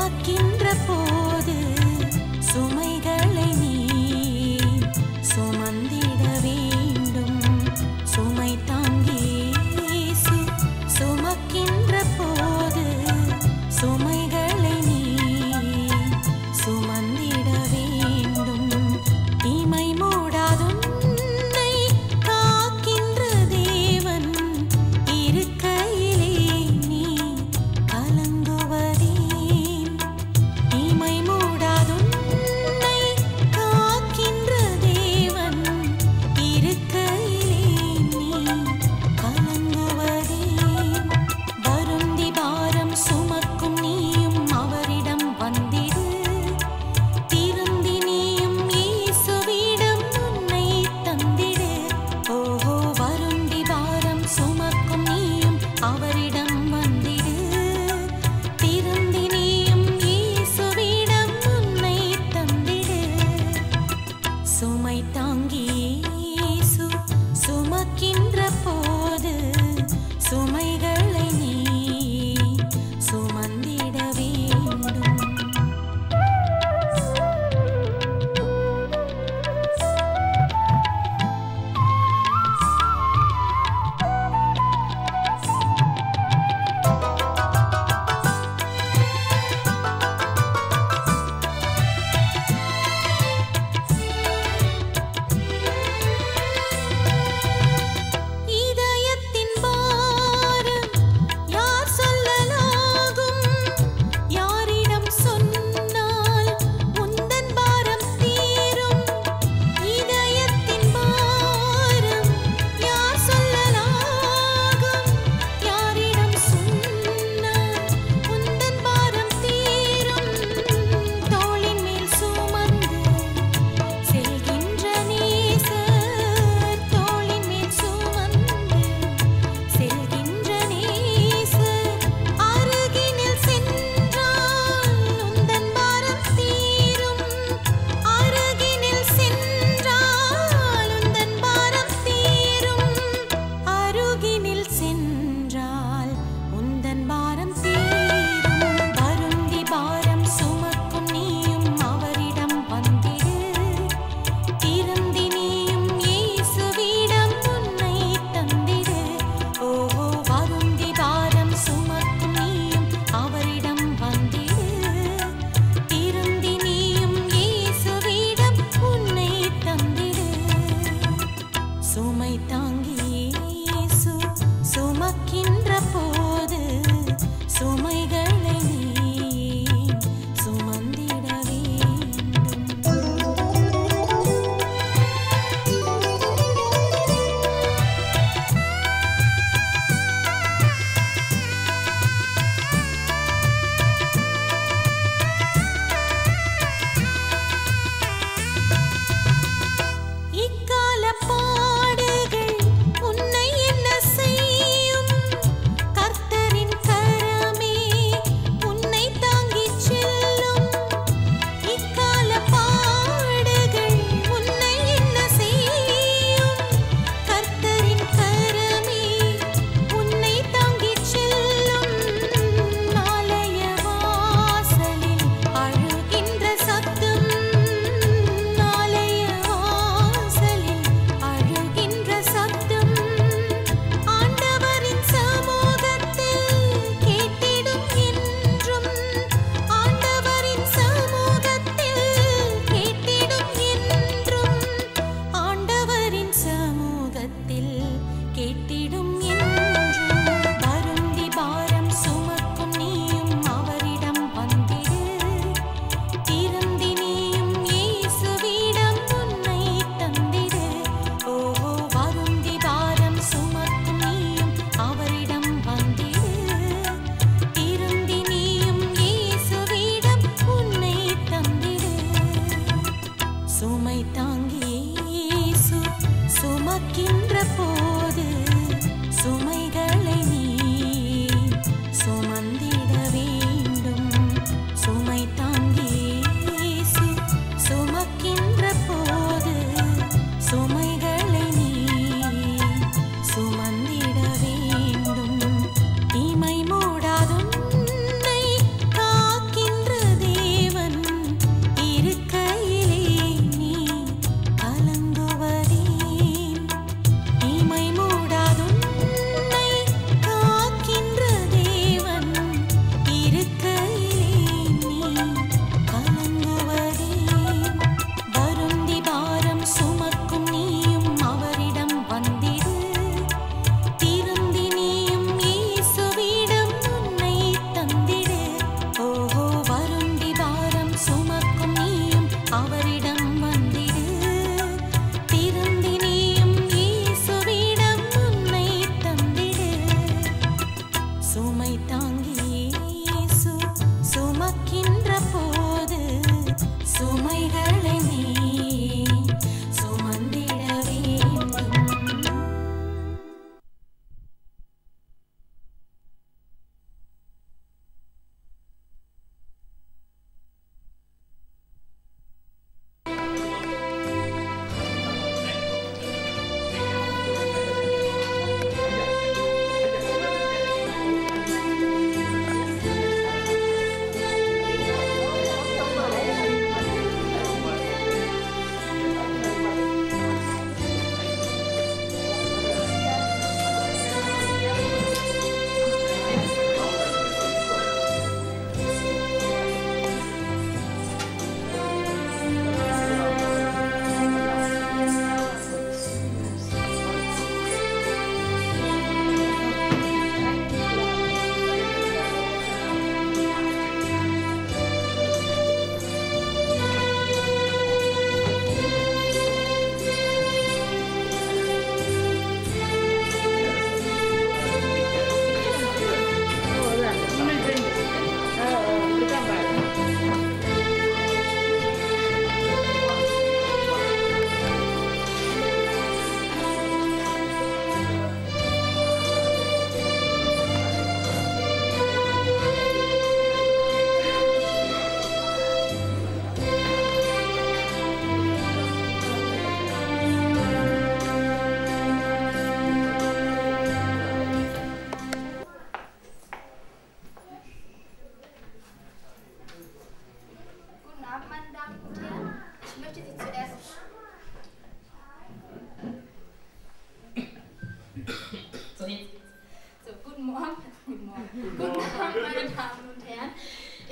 சுமக்கின்ற போது சுமைகளை நீ சுமந்திட வேண்டும். சுமை தாங்கி இயேசு சுமக்கின்ற போது சுமைகளை நீ சுமந்திட வேண்டும். தீமை மூடாதுன்னை காக்கின்ற தேவன் இருக்கையிலே நீ கலங்குவதேன்? தீமை மூடாதுன்னை காக்கின்ற தேவன் இருக்கையிலே நீ கலங்குவதேன்? வருந்தி பாரம் சுமக்கும் நீ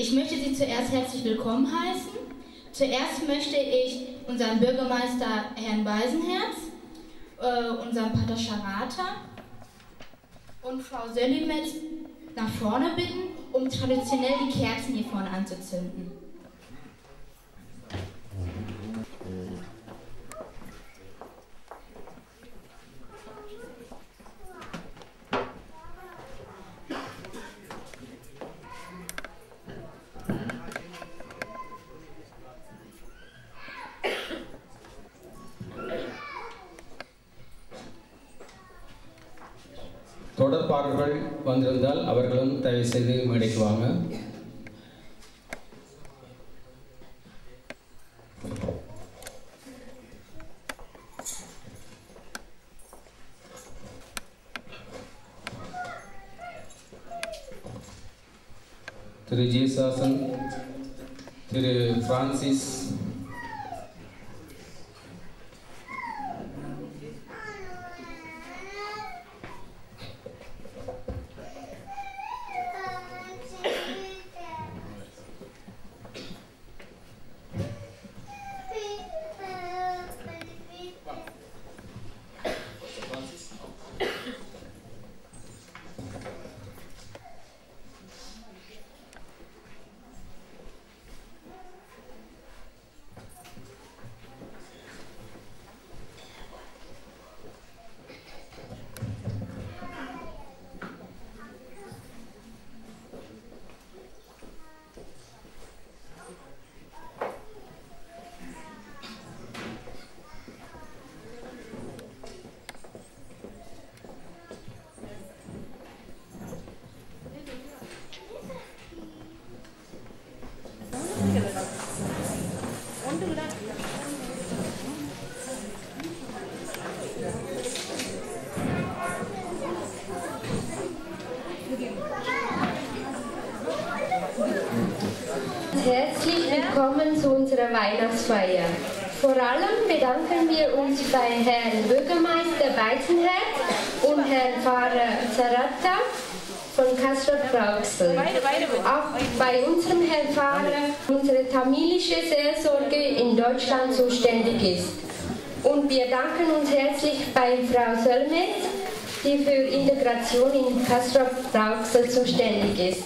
Ich möchte Sie zuerst herzlich willkommen heißen. Zuerst möchte ich unseren Bürgermeister Herrn Beisenherz, unseren Pater Scharata und Frau Söllimetz nach vorne bitten, um traditionell die Kerzen hier vorne anzuzünden. தொடர்பாளர்கள் வந்திருந்தால் அவர்களும் தயவு செய்து மேடைக்கு வாங்க. திரு ஜேசாசன், திரு Francis, Herzlich willkommen zu unserer Weihnachtsfeier. Vor allem bedanken wir uns bei Herrn Bürgermeister Beisenherz und Herrn Pfarrer Scharata von Castrop-Rauxel. Auch bei unserem Herrn Pfarrer unsere tamilische Seelsorge in Deutschland zuständig ist. Und wir danken uns herzlich bei Frau Söllimetz, die für Integration in Castrop-Rauxel zuständig ist.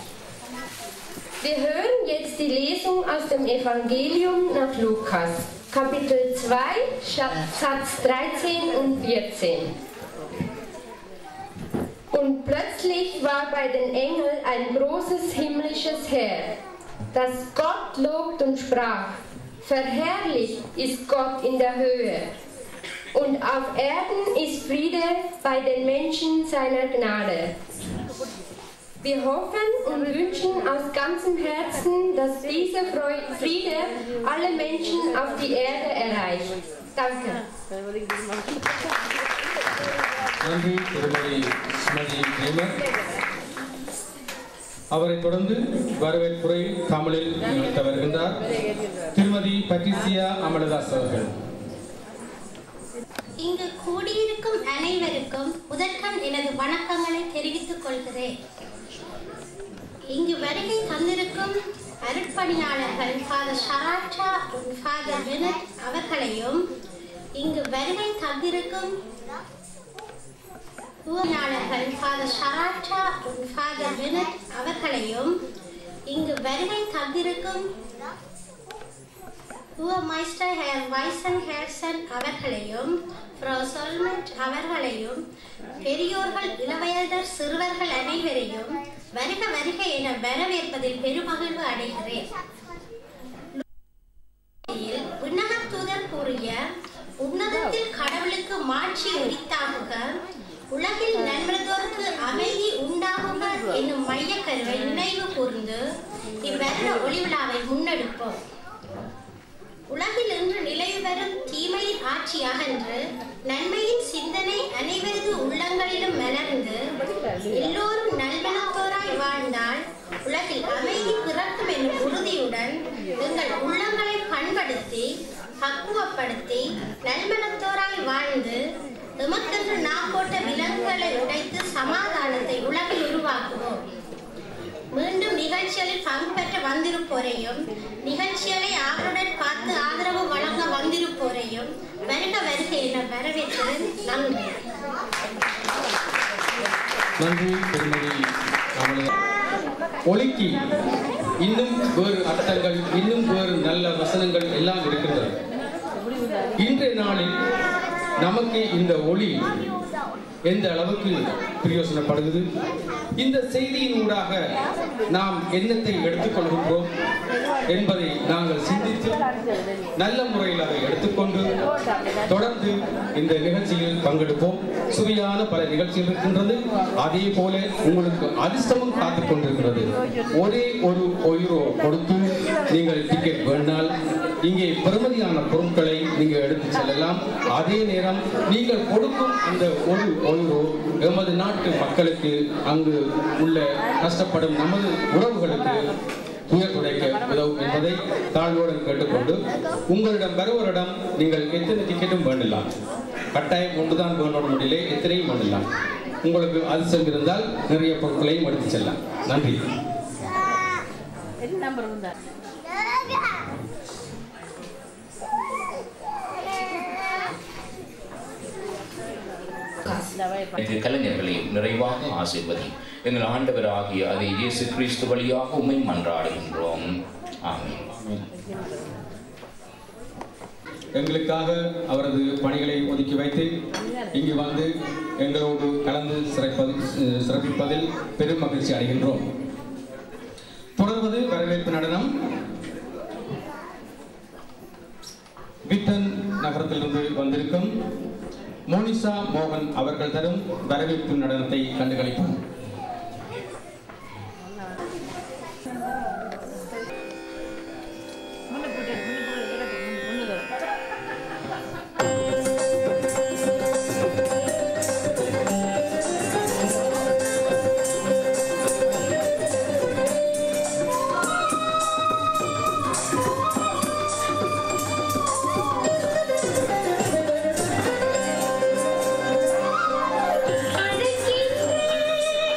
Wir hören jetzt die Lesung aus dem Evangelium nach Lukas, Kapitel 2, Satz 13 und 14. Und plötzlich war bei den Engeln ein großes himmlisches Heer, das Gott lobt und sprach: Verherrlicht ist Gott in der Höhe, und auf Erden ist Friede bei den Menschen seiner Gnade. Wir hoffen und wünschen aus ganzem Herzen, dass dieser Friede alle Menschen auf die Erde erreicht. Danke. நன்றி திருமதி ஸ்மதி Cramer. அவரை தொடர்ந்து வரவேற்புரை தமிழில் நிகழ்த்த வருகின்றார் திருமதி பட்ரிசியா அமலதாஸ் அவர்கள். இங்கு கூடியிருக்கும் அனைவருக்கும் முதற்கண் எனது வணக்கங்களை தெரிவித்துக் கொள்கிறேன். இங்கு வருகை தந்திருக்கும் அருட்பணியாளர்கள் ஃபாதர் ஷராட்டா மற்றும் ஃபாதர் பெனட் அவர்களையும், இங்கு வருகை தந்திருக்கும் பணியாளர்கள் ஃபாதர் ஷராட்டா மற்றும் ஃபாதர் பெனட் அவர்களையும், இங்கு வருகை தந்திருக்கும் Meister Herr Weisenherzen அவர்களையும், Frau Söllimetz அவர்களையும், பெரியோர்கள், இளவயதர், சிறுவர்கள் அனைவரையும் வருக வருக என வரவேற்பதில் பெருமகிழ்வு அடைகிறேன். விண்ணகத் தூதர் கூறிய உன்னதத்தில் கடவுளுக்கு மாட்சி உரித்தாகுக, உலகில் நண்பர்களோருக்கு அமைதி உண்டாகுக என்னும் மையக்கருவை நினைவு கூர்ந்து இவ்வருட ஒளிவிழாவை முன்னெடுப்போம். உலகில் இன்று நிலவி வரும் தீமையின் ஆட்சி அகன்று நன்மையின் சிந்தனை அனைவரது உள்ளங்களிலும் மலர்ந்து எல்லோரும் நல்மனத்தோராய் வாழ்ந்தால் உலகில் அமைதி பிறக்கும் என்னும் உறுதியுடன் எங்கள் உள்ளங்களை பண்படுத்தி பக்குவப்படுத்தி நல்மனத்தோராய் வாழ்ந்து எமக்கென்று நாம் போட்ட விலங்குகளை உடைத்து சமாதானத்தை உலகில் உருவாக்குவோம். மீண்டும் நிகழ்ச்சிகளில் பங்கு பெற்ற வந்திருக்கும் வந்திருப்போரையும் நிகழ்ச்சிகளை ஆவலுடன் காத்து ஆதரவு வழங்க வந்திருப்போரையும் வருக வருக என வரவேற்கிறேன். நன்றி. நன்றி திருமதி அமலா. ஒலிக்கு இன்னும் வேறு அர்த்தங்கள், இன்னும் வேறு நல்ல வசனங்கள் எல்லாம் இருக்கின்றன. இன்றைய நாளில் நமக்கு இந்த ஒளி எந்த அளவுக்கு பிரயோசனப்படுகிறது, இந்த செய்தியின் ஊடாக நாம் என்னத்தை எடுத்துக்கொள்கின்றோம் என்பதை நாங்கள் சிந்தித்து நல்ல முறையில் அதை எடுத்துக்கொண்டு தொடர்ந்து இந்த நிகழ்ச்சியில் பங்கெடுப்போம். சுவையான பல நிகழ்ச்சிகள் இருக்கின்றது. அதே போல உங்களுக்கு அதிர்ஷ்டமும் காத்துக் கொண்டிருக்கிறது. ஒரே ஒரு €1 கொடுத்து நீங்கள் டிக்கெட் வேண்டால் இங்கே பெறுமதியான பொருட்களை நீங்கள் எடுத்து செல்லலாம். அதே நேரம் நீங்கள் கொடுக்கும் அந்த €1 எமது நாட்டு மக்களுக்கு, அங்கு உள்ள கஷ்டப்படும் நமது உறவுகளுக்கு துயர் துடைக்க உதவும் என்பதை தாழ்வுடன் கேட்டுக்கொண்டு, உங்களிடம் வருவரிடம் நீங்கள் எத்தனை டிக்கெட்டும் வேண்டலாம். கட்டாயம் ஒன்றுதான் வேண்டோட முடியல, எத்தனையும் வேண்டலாம். உங்களுக்கு அதிர்ஷ்டம் இருந்தால் நிறைய பொருட்களையும் எடுத்து செல்லலாம். நன்றி. கலைஞர்களை நிறைவாக ஆசீர்வதி. எங்கள் ஆண்டவராகிய அதை இயேசு கிறிஸ்து வழியாக உம்மை மன்றாடுகின்றோம். ஆமென். எங்களுக்காக அவரது பணிகளை ஒதுக்கி வைத்து இங்கு வந்து எங்களோடு கலந்து சிறப்பிப்பதில் பெரும் மகிழ்ச்சி அடைகின்றோம். தொடர்வது வரவேற்பு நடனம். விட்டன் நகரத்திலிருந்து வந்திருக்கும் மோனிஷா மோகன் அவர்கள் தரும் வரவேற்பு நடனத்தை கண்டுகளிப்போம். அழைக்கின்றேன்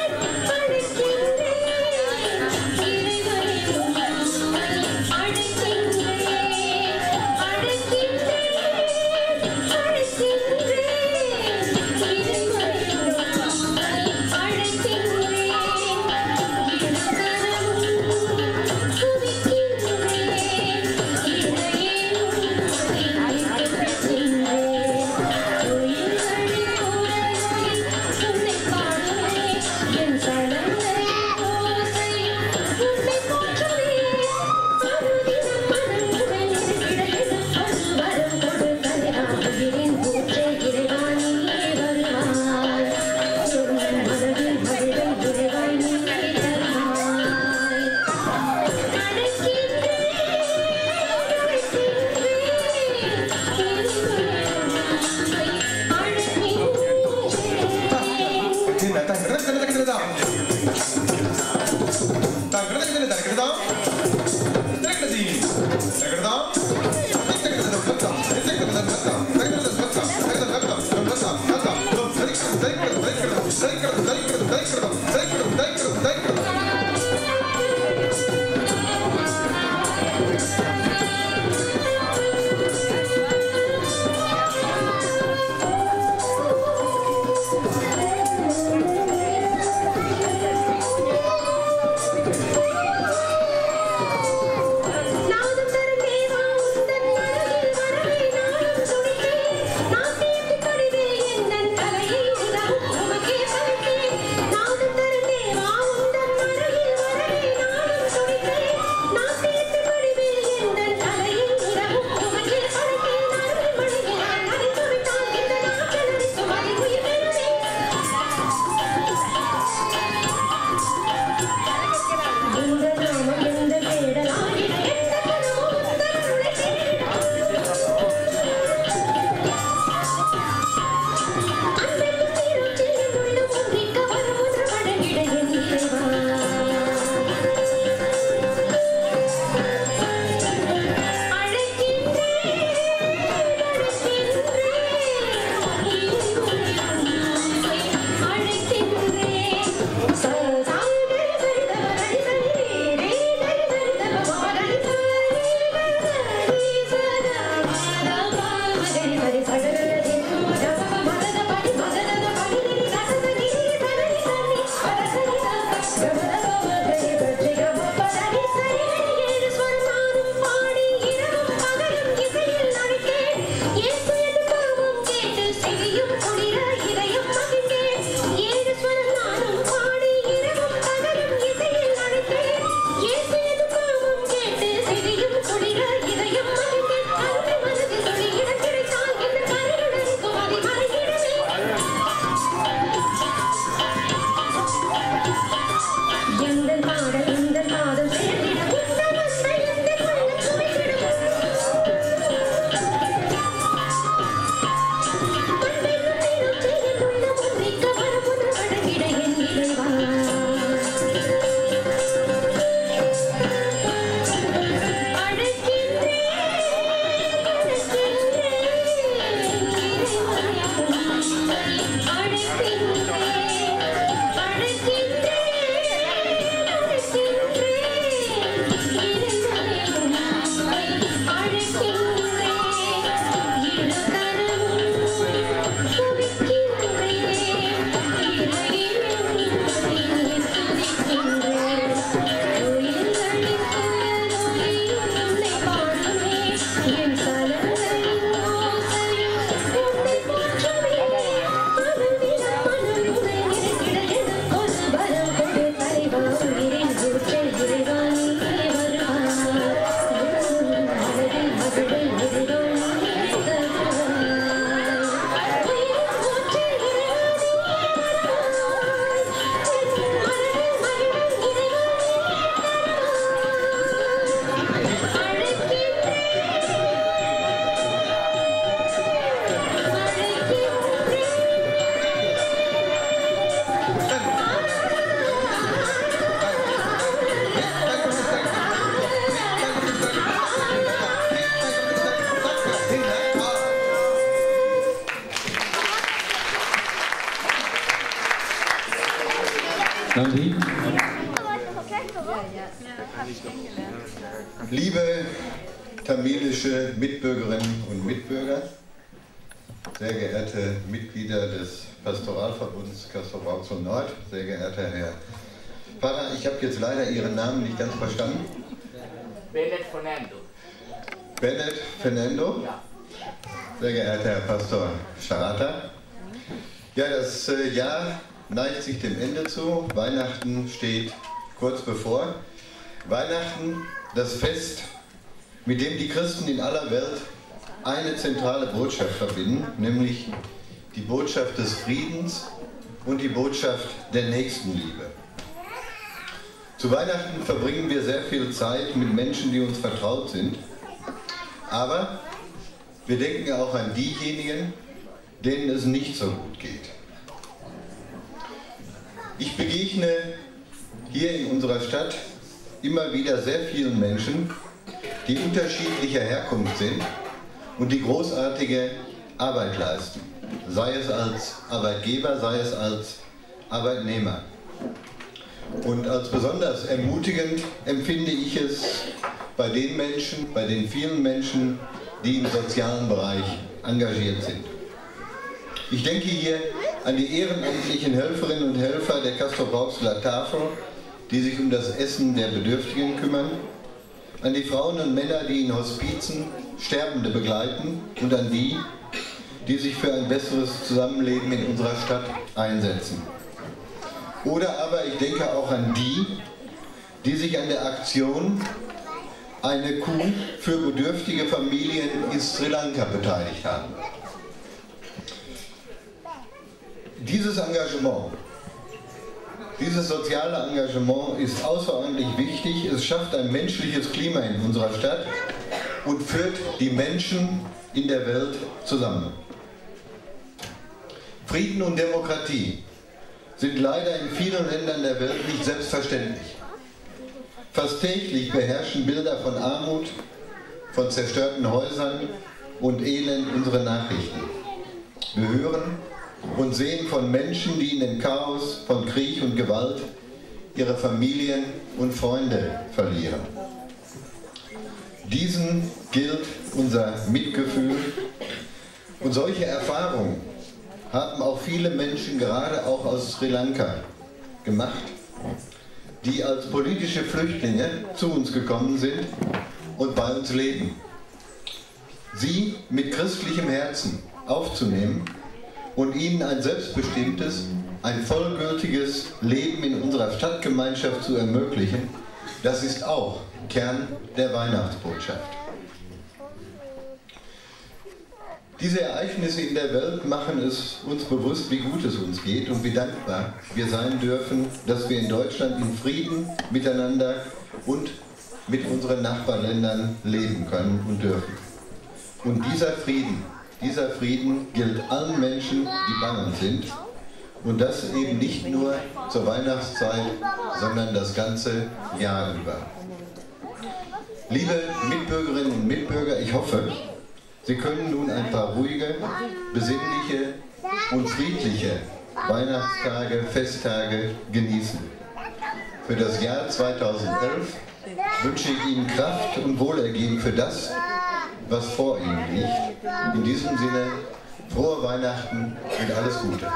நன்றி. Liebe tamilische Mitbürgerinnen und Mitbürger, sehr geehrte Mitglieder des Pastoralverbunds Castrop-Rauxel Nord, sehr geehrter Herr Pfarrer, ich habe jetzt leider Ihren Namen nicht ganz verstanden. Bennett Fernando. Bennett Fernando, sehr geehrter Herr Pastor Charata. Ja, das Jahr neigt sich dem Ende zu. Weihnachten steht kurz bevor. Weihnachten, das Fest, mit dem die Christen in aller Welt eine zentrale Botschaft verbinden, nämlich die Botschaft des Friedens und die Botschaft der Nächstenliebe. Zu Weihnachten verbringen wir sehr viel Zeit mit Menschen, die uns vertraut sind, aber wir denken auch an diejenigen, denen es nicht so gut geht. Ich begegne hier in unserer Stadt immer wieder sehr vielen Menschen, die unterschiedlicher Herkunft sind und die großartige Arbeit leisten, sei es als Arbeitgeber, sei es als Arbeitnehmer. Und als besonders ermutigend empfinde ich es bei den Menschen, bei den vielen Menschen, die im sozialen Bereich engagiert sind. Ich denke hier an die ehrenamtlichen Helferinnen und Helfer der Castrop-Rauxeler Tafel, die sich um das Essen der Bedürftigen kümmern, an die Frauen und Männer, die in Hospizen Sterbende begleiten und an die, die sich für ein besseres Zusammenleben in unserer Stadt einsetzen. Oder aber ich denke auch an die, die sich an der Aktion Eine Kuh für bedürftige Familien in Sri Lanka beteiligt haben. Dieses Engagement, dieses soziale Engagement ist außerordentlich wichtig. Es schafft ein menschliches Klima in unserer Stadt und führt die Menschen in der Welt zusammen. Frieden und Demokratie sind leider in vielen Ländern der Welt nicht selbstverständlich. Fast täglich beherrschen Bilder von Armut, von zerstörten Häusern und Elend unsere Nachrichten. Wir hören und sehen von Menschen, die in dem Chaos von Krieg und Gewalt ihre Familien und Freunde verlieren. Diesen gilt unser Mitgefühl und solche Erfahrungen haben auch viele Menschen, gerade auch aus Sri Lanka, gemacht, die als politische Flüchtlinge zu uns gekommen sind und bei uns leben. Sie mit christlichem Herzen aufzunehmen und ihnen ein selbstbestimmtes, ein vollgültiges Leben in unserer Stadtgemeinschaft zu ermöglichen, das ist auch Kern der Weihnachtsbotschaft. Diese Ereignisse in der Welt machen es uns bewusst, wie gut es uns geht und wie dankbar wir sein dürfen, dass wir in Deutschland in Frieden miteinander und mit unseren Nachbarländern leben können und dürfen. Und dieser Frieden gilt allen Menschen, die bei uns sind, und das eben nicht nur zur Weihnachtszeit, sondern das ganze Jahr über. Liebe Mitbürgerinnen und Mitbürger, ich hoffe, Sie können nun ein paar ruhige, besinnliche und friedliche Weihnachtstage, Festtage genießen. Für das Jahr 2011 wünsche ich Ihnen Kraft und Wohlergehen für das, was vor Ihnen liegt. In diesem Sinne, frohe Weihnachten und alles Gute.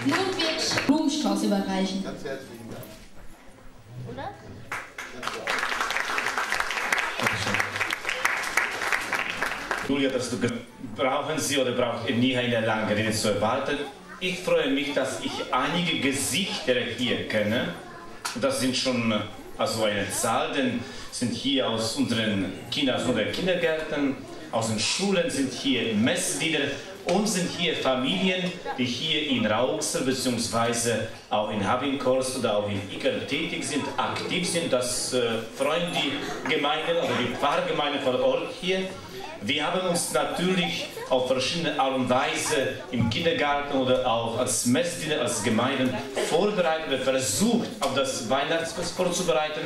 Nun wird Blumenstrauß überreichen. Ganz herzlichen Dank. Oder? Julia, brauchen Sie oder braucht ihr nie eine lange Rede zu erwarten? Ich freue mich, dass ich einige Gesichter hier kenne. Das sind schon also eine Zahl, denn sind hier aus unseren Kindergärten, aus den Schulen sind hier Messlieder und sind hier Familien, die hier in Rauxel bzw. auch in Habienkorst oder auch in Ickel tätig sind, aktiv sind. Das freuen die Gemeinden oder die Pfarrgemeinden vor Ort hier. Wir haben uns natürlich auf verschiedene Art und Weise im Kindergarten oder auch als Messdiener, als Gemeinden vorbereitet oder versucht, auf das Weihnachtsfest vorzubereiten.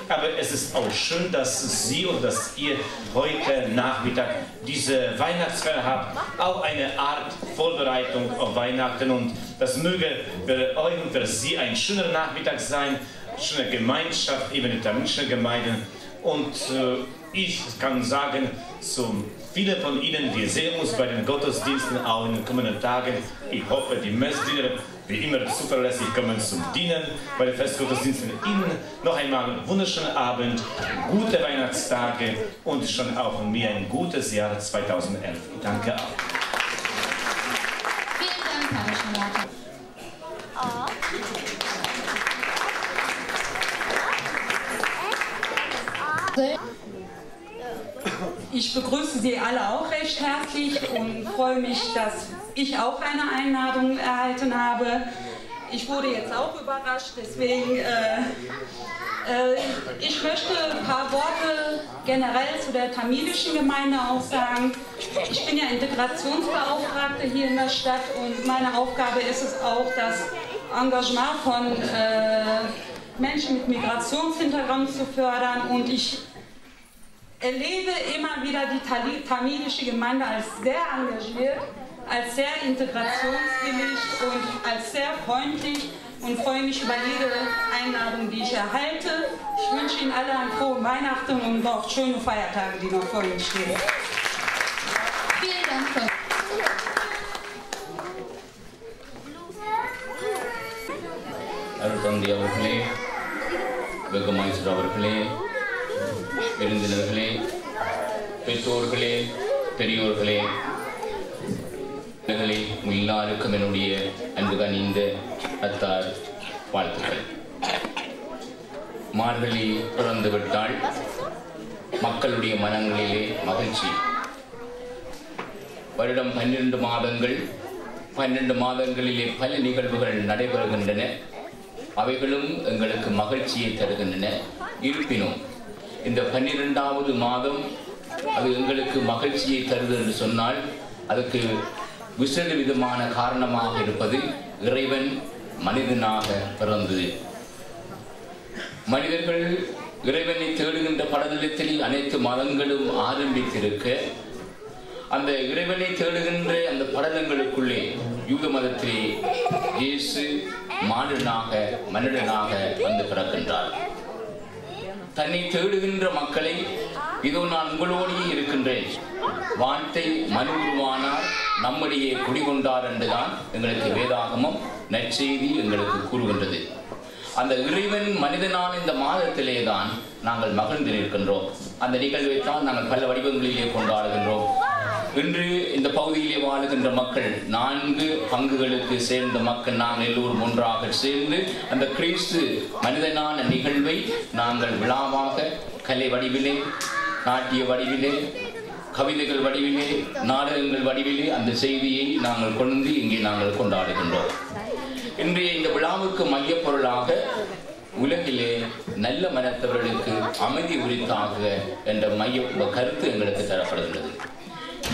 aber es ist auch schön, dass Sie und dass ihr heute Nachmittag diese Weihnachtsfeier habt, auch eine Art Vorbereitung auf Weihnachten, und das möge für euch und für Sie ein schöner Nachmittag sein, schöne Gemeinschaft, eben in der Münchner Gemeinde. Und ich kann sagen, viele von Ihnen, wir sehen uns bei den Gottesdiensten auch in den kommenden Tagen. Ich hoffe, die Messdiener wie immer zuverlässig kommen zum Dienen bei den Festgottesdiensten. Ihnen noch einmal einen wunderschönen Abend, gute Weihnachtstage und schon auch von mir ein gutes Jahr 2011. Danke auch. Vielen Dank, Herr Schneider. Ich begrüße Sie alle auch recht herzlich und freue mich, dass ich auch eine Einladung erhalten habe. Ich wurde jetzt auch überrascht, deswegen ich möchte ein paar Worte generell zu der tamilischen Gemeinde auch sagen. Ich bin ja Integrationsbeauftragte hier in der Stadt und meine Aufgabe ist es auch, das Engagement von Menschen mit Migrationshintergrund zu fördern, und ich erlebe immer wieder die tamilische Gemeinde als sehr engagiert, als sehr integrationswillig und als sehr freundlich, und freue mich über jede Einladung, die ich erhalte. Ich wünsche Ihnen alle ein frohes Weihnachten und auch schöne Feiertage, die noch vor Ihnen stehen. Vielen Dank. அருட்தந்தை அவர்களே, வெங்கமாய்ஸ்டர் அவர்களே, விருந்தினர்களே, பெற்றோர்களே, பெரியோர்களே, எல்லாருக்கும் என்னுடைய அன்பு கனிந்த அத்தார் வாழ்த்துக்கள். மார்கழி பிறந்து விட்டால் மக்களுடைய மனங்களிலே மகிழ்ச்சி. வருடம் 12 மாதங்கள், 12 மாதங்களிலே பல நிகழ்வுகள் நடைபெறுகின்றன. அவைகளும் எங்களுக்கு மகிழ்ச்சியை தருகின்றன. இருப்பினும் இந்த 12வது மாதம் அது எங்களுக்கு மகிழ்ச்சியை தருது என்று சொன்னால் அதுக்கு விசேட விதமான காரணமாக இருப்பது இறைவன் மனிதனாக பிறந்தது. மனிதர்கள் இறைவனை தேடுகின்ற படலத்தில் அனைத்து மதங்களும் ஆரம்பித்திருக்க, அந்த இறைவனை தேடுகின்ற அந்த படலங்களுக்குள்ளே யூத மதத்திலே இயேசு மானிடனாக மனிதனாக வந்து பிறக்கின்றார். தன்னை தேடுகின்ற மக்களை, இதோ நான் உங்களோடையே இருக்கின்றேன், வார்த்தை மனு உருவானார், நம்முடைய குடிகொண்டார் என்றுதான் எங்களுக்கு வேதாகமம் நற்செய்தி எங்களுக்கு கூறுகின்றது. அந்த இறைவன் மனிதனான இந்த மாதத்திலே தான் நாங்கள் மகிழ்ந்து நிற்கின்றோம். அந்த நிகழ்வை தான் நாங்கள் பல வடிவங்களிலே கொண்டாடுகின்றோம். இன்று இந்த பகுதியிலே வாழுகின்ற மக்கள் 4 பங்குகளுக்கு சேர்ந்த மக்கள் நாங்கள் எல்லோரும் ஒன்றாக சேர்ந்து அந்த கிறிஸ்து மனிதனான நிகழ்வை நாங்கள் விழாவாக கலை வடிவிலே, நாட்டிய வடிவிலே, கவிதைகள் வடிவிலே, நாடகங்கள் வடிவிலே அந்த செய்தியை நாங்கள் கொண்டு இங்கே நாங்கள் கொண்டாடுகின்றோம். இன்றைய இந்த விழாவுக்கு மையப்பொருளாக உலகிலே நல்ல மனத்தவர்களுக்கு அமைதி உரித்தாக என்ற மைய கருத்து எங்களுக்கு தரப்படுகின்றது.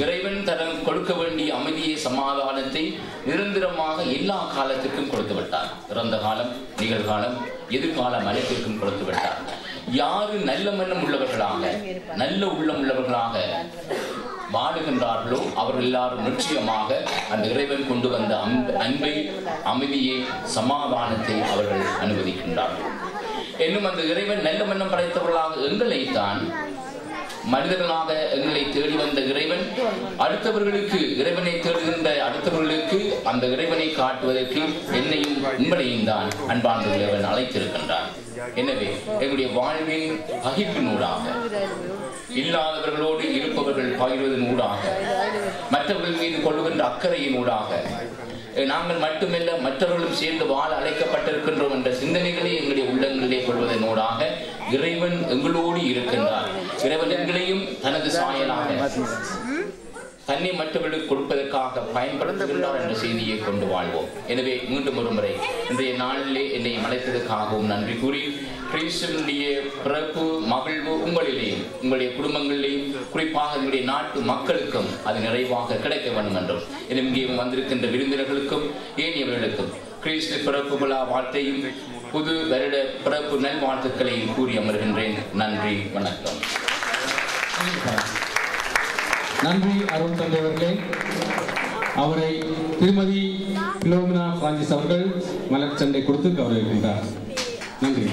இறைவன் தரம் கொடுக்க வேண்டிய அமைதியை, சமாதானத்தை நிரந்தரமாக எல்லா காலத்திற்கும் கொடுத்து விட்டார். இறந்த காலம், நிகழ்காலம், எதிர்காலம் அனைத்திற்கும் கொடுத்து விட்டார். யாரு நல்ல மனம் உள்ளவர்களாக, நல்ல உள்ளம் உள்ளவர்களாக வாழுகின்றார்களோ அவர்கள் எல்லாரும் நிச்சயமாக அந்த இறைவன் கொண்டு வந்த அன்பை, அமைதியை, சமாதானத்தை அவர்கள் அனுமதிக்கின்றார்கள். இன்னும் அந்த இறைவன் நல்ல மனம் படைத்தவர்களாக எங்களைத்தான் மனிதர்களாக எங்களை தேடி வந்த இறைவன் அடுத்தவர்களுக்கு, இறைவனை தேடுகின்ற அடுத்தவர்களுக்கு அந்த இறைவனை காட்டுவதற்கு என்னையும் உங்களையும் தான் அன்பான இறைவன் அழைத்திருக்கின்றான். எனவே எங்களுடைய வாழ்வின் பகிர்வினூடாக, இல்லாதவர்களோடு இருப்பவர்கள் பகிர்வதனூடாக, மற்றவர்கள் மீது கொள்ளுகின்ற அக்கறையினூடாக, நாங்கள் மட்டுமல்ல மற்றவர்களும் சேர்ந்து வாழ அழைக்கப்பட்டிருக்கின்றோம் என்ற சிந்தனைகளை எங்களுடைய உள்ளங்களிலே கொள்வதனூடாக இறைவன் எங்களோடு இருக்கின்றார். இறைவன் எங்களையும் தனது சாயலாக தன்னை மற்றவர்களுக்கு கொடுப்பதற்காக பயன்படுத்துகின்றார் என்ற செய்தியை கொண்டு வாழ்வோம். எனவே மீண்டும் ஒரு முறை இன்றைய நாளிலே என்னை அழைத்ததற்காகவும் நன்றி கூறி, கிறிஸ்துவினுடைய பிறப்பு மகிழ்வு உங்களிலேயும் உங்களுடைய குடும்பங்களிலேயும் குறிப்பாக எங்களுடைய நாட்டு மக்களுக்கும் அது நிறைவாக கிடைக்க வேண்டும் என்றும், இங்கே வந்திருக்கின்ற விருந்தினர்களுக்கும் ஏனையவர்களுக்கும் கிறிஸ்து பிறப்பு விழா வாழ்த்தையும் புது வருட பிறப்பு நல்வாழ்த்துக்களை கூறி அமர்கின்றேன். நன்றி, வணக்கம். நன்றி அருண் தந்தை அவர்களே. அவரை திருமதி பிலோமினா பிரான்சிஸ் அவர்கள் மலர் சண்டை கொடுத்து கௌரவிக்கின்றார். நன்றி.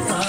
I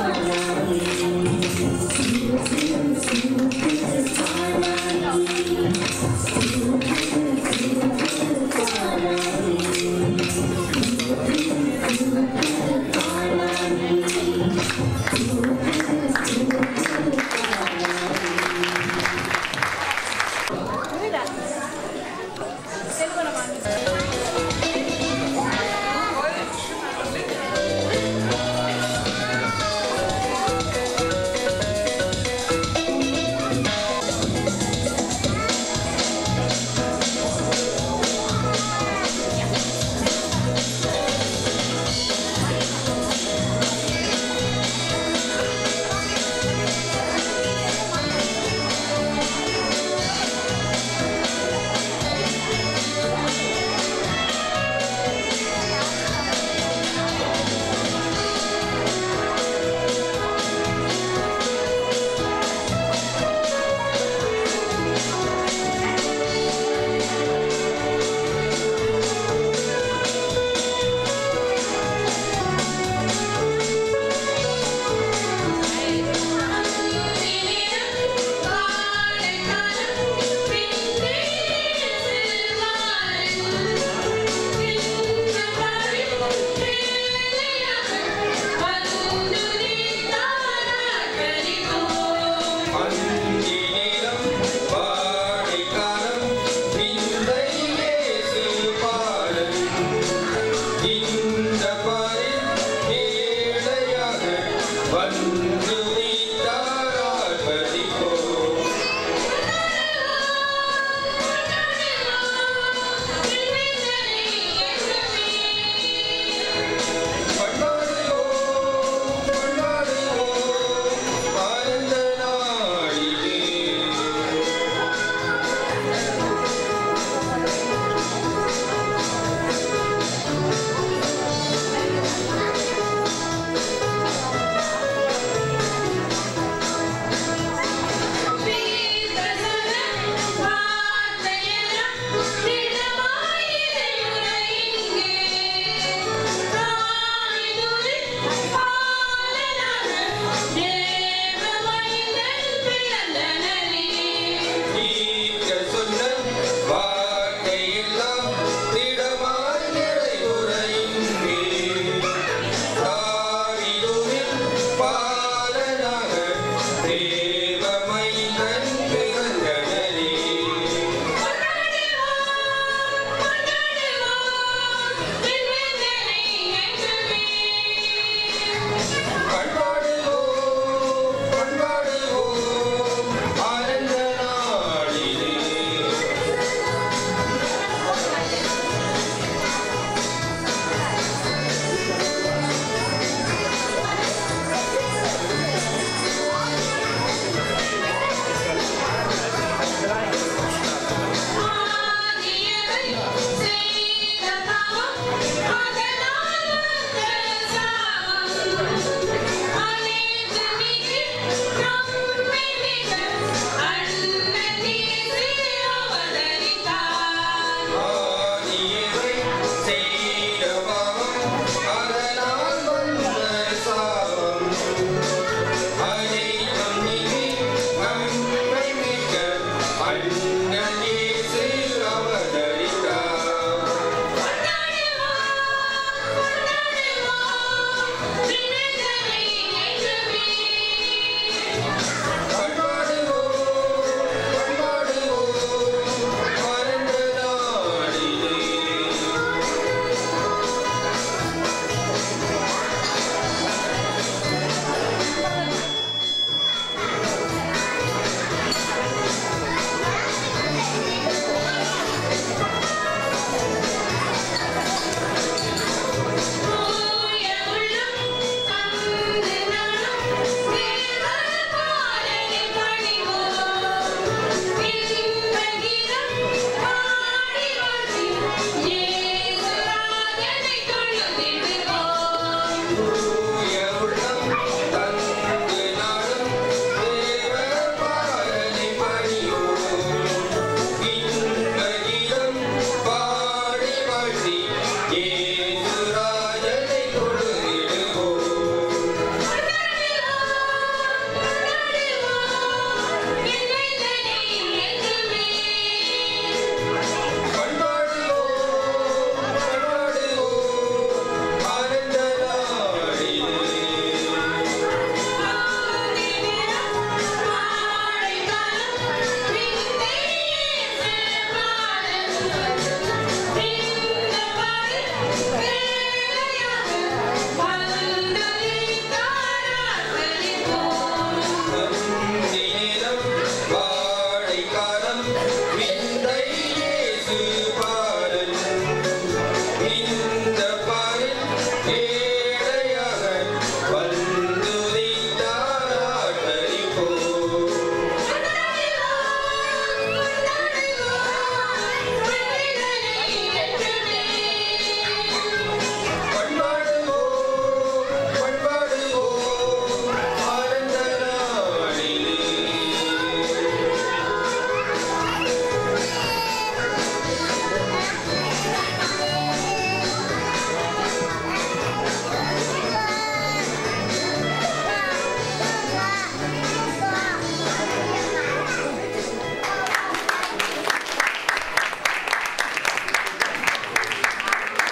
Thank you.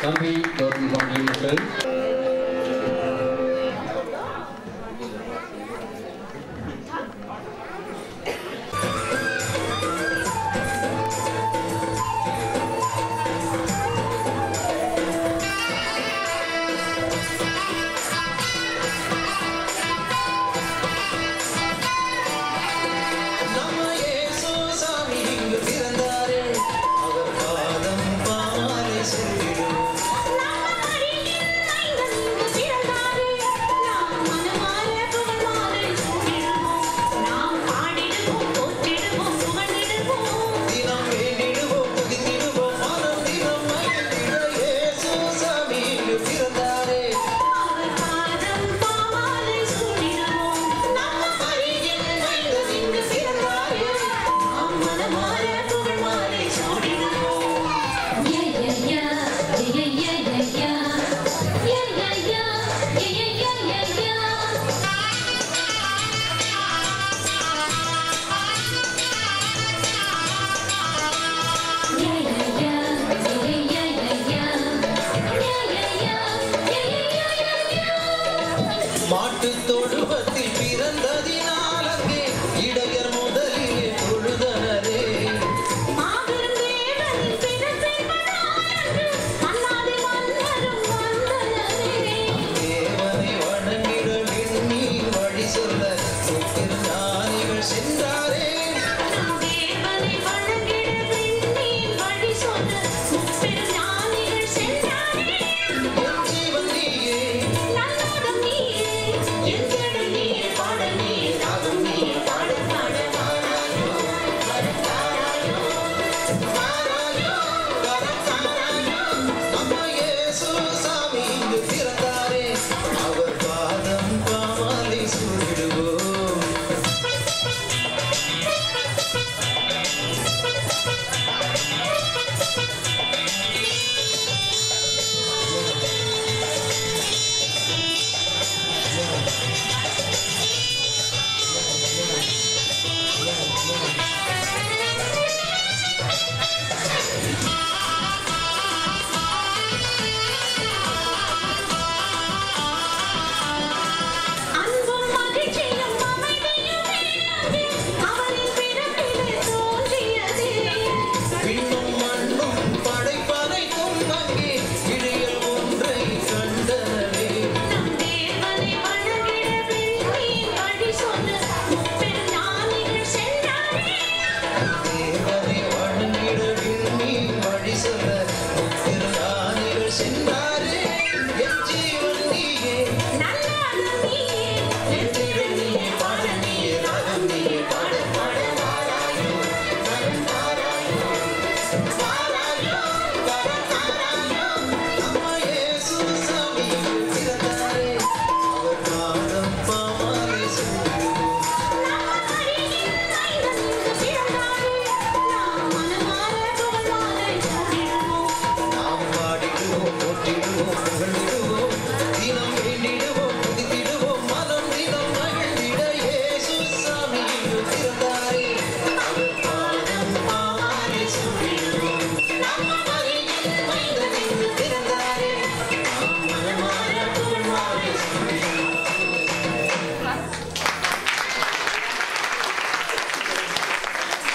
நன்றி கௌரவ மக்கள்.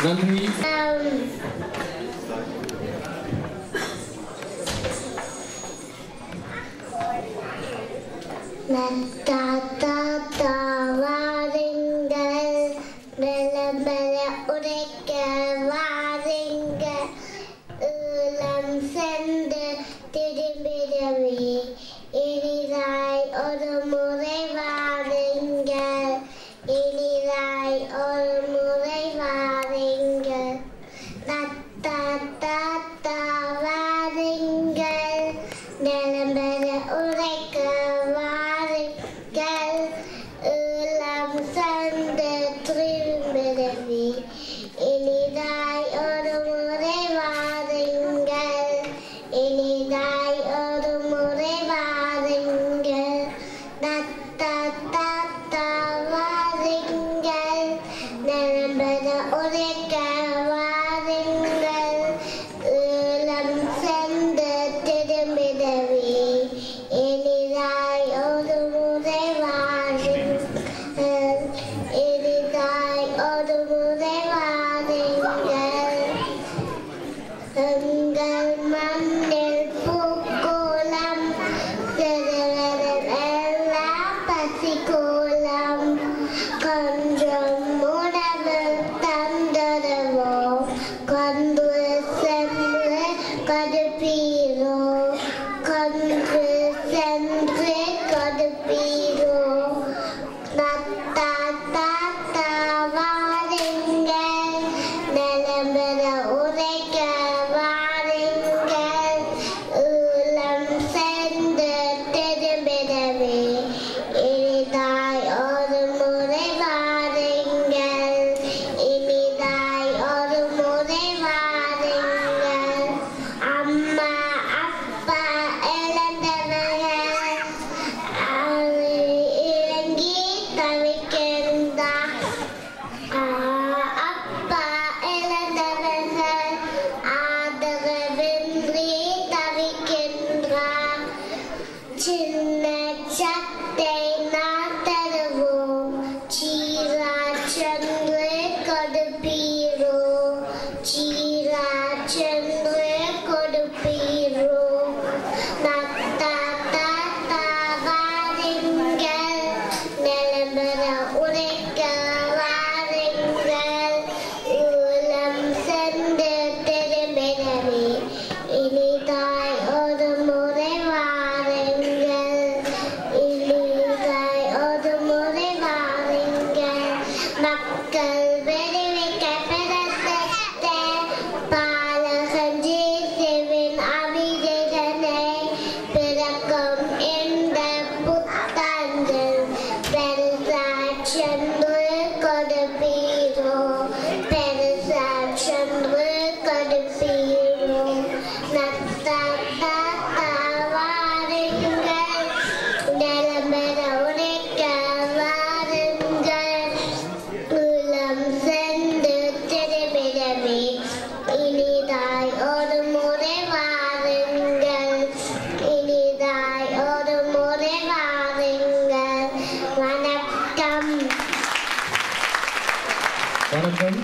நன்றி. Godepiro, Contre Sempre, Godepiro, Tata Tata Varingel, Nelembera Ureka Varingel, Ulam Sende Tedebedebe, Ilidai Ormure Varingel, Ilidai Ormure Varingel, Amma Appa Elandavangel, Ilangi Tavikenda, Appa Elandavangel, Adavindri Tavikendra, Chinna Chatte Nataravu, Chira Chandra Kodapiro, Chira Chandra Kodapiro, Nata Tata Varingel, Nelambara Ureka Varingel, Ulam Sende Terebedavi, Ilidai Odamore Varingel, Ilidai Odamore Varingel, Makkal Vedivika Pedasate, Palakanji Sevin Abhijayane, Pirakam Inda Puttandal, Persa Chandra Kodapiro, Persa Chandra Kodapiro, Nata Tata Varingel, Nelambera Ureka Varingel, Ulam Sende Terebedavi, Ilidai Odamore Varingel, Ilidai Odamore Varingel, Vanakkam. வணக்கம்.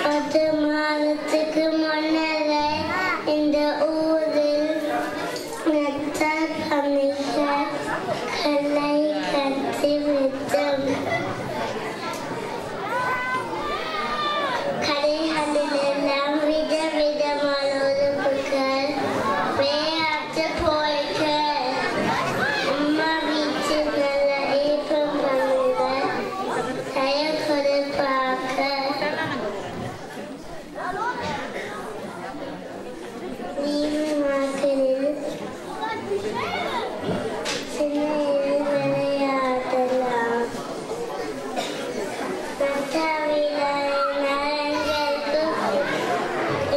பத்து மாதத்துக்கு முன்னர இந்த ஊரில் நத்த கமிஷ கல்லை கட்டி விட்டோம். கடைகளிலெல்லாம் விதவிதமான உறுப்புகள், விளையாட்டு பொருட்கள், அம்மா வீட்டில் நல்ல ஏப்பம் பண்ணுங்க, தயவு கொடுப்பாங்க. லீவு நாட்களில் சின்ன விளையாடலாம்.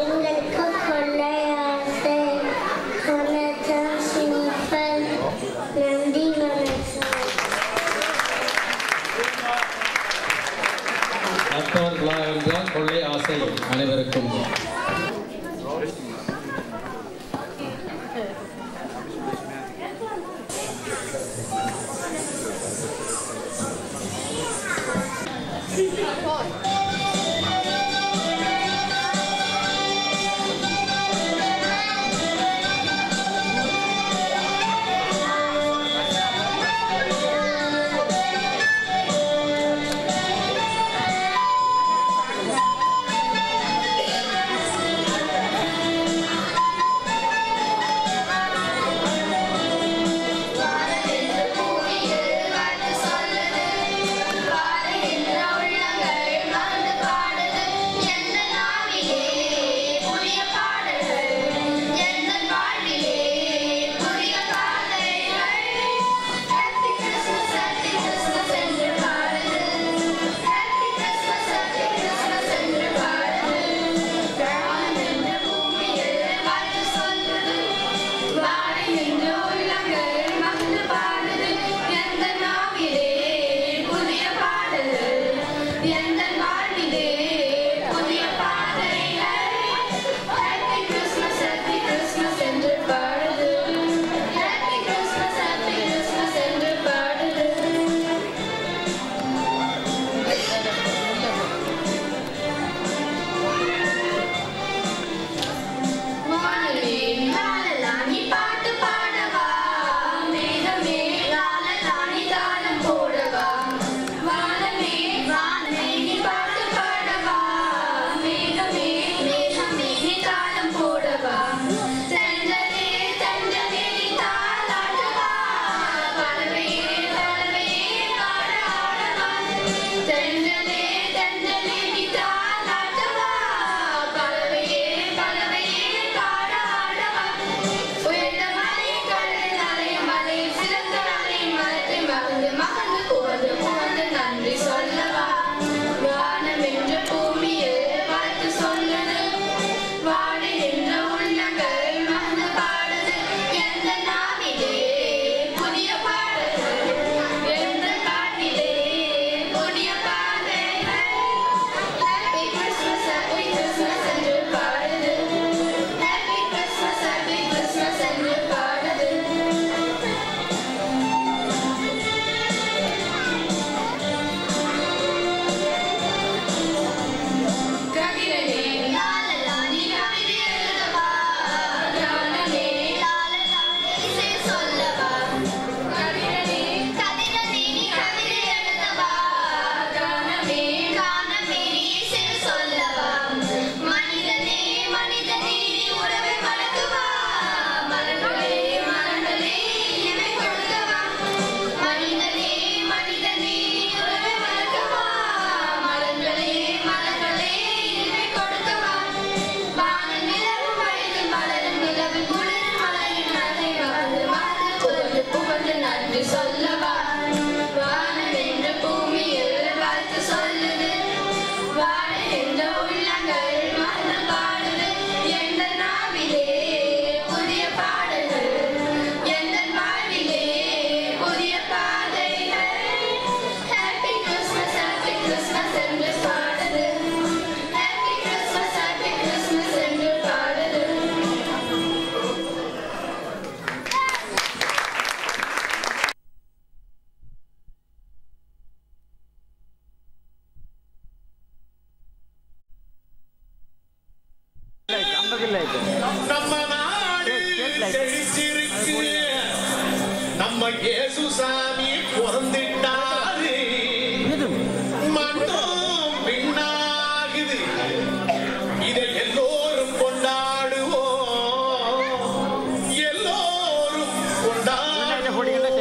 எங்களுக்கு கொள்ளை ஆசை. வணக்கம் சிம்பிள். நன்றி, வணக்கம். நத்தார் விழா என்றால் கொள்ளை ஆசை அனைவருக்கும். Thank you. வந்திருக்கு நம்ம இயேசு சாமி பிறந்துட்டாரு மண்ணும் பின்னாகுது இதை எல்லோரும் கொண்டாடுவோம் எல்லோரும் கொண்டாடுவோம்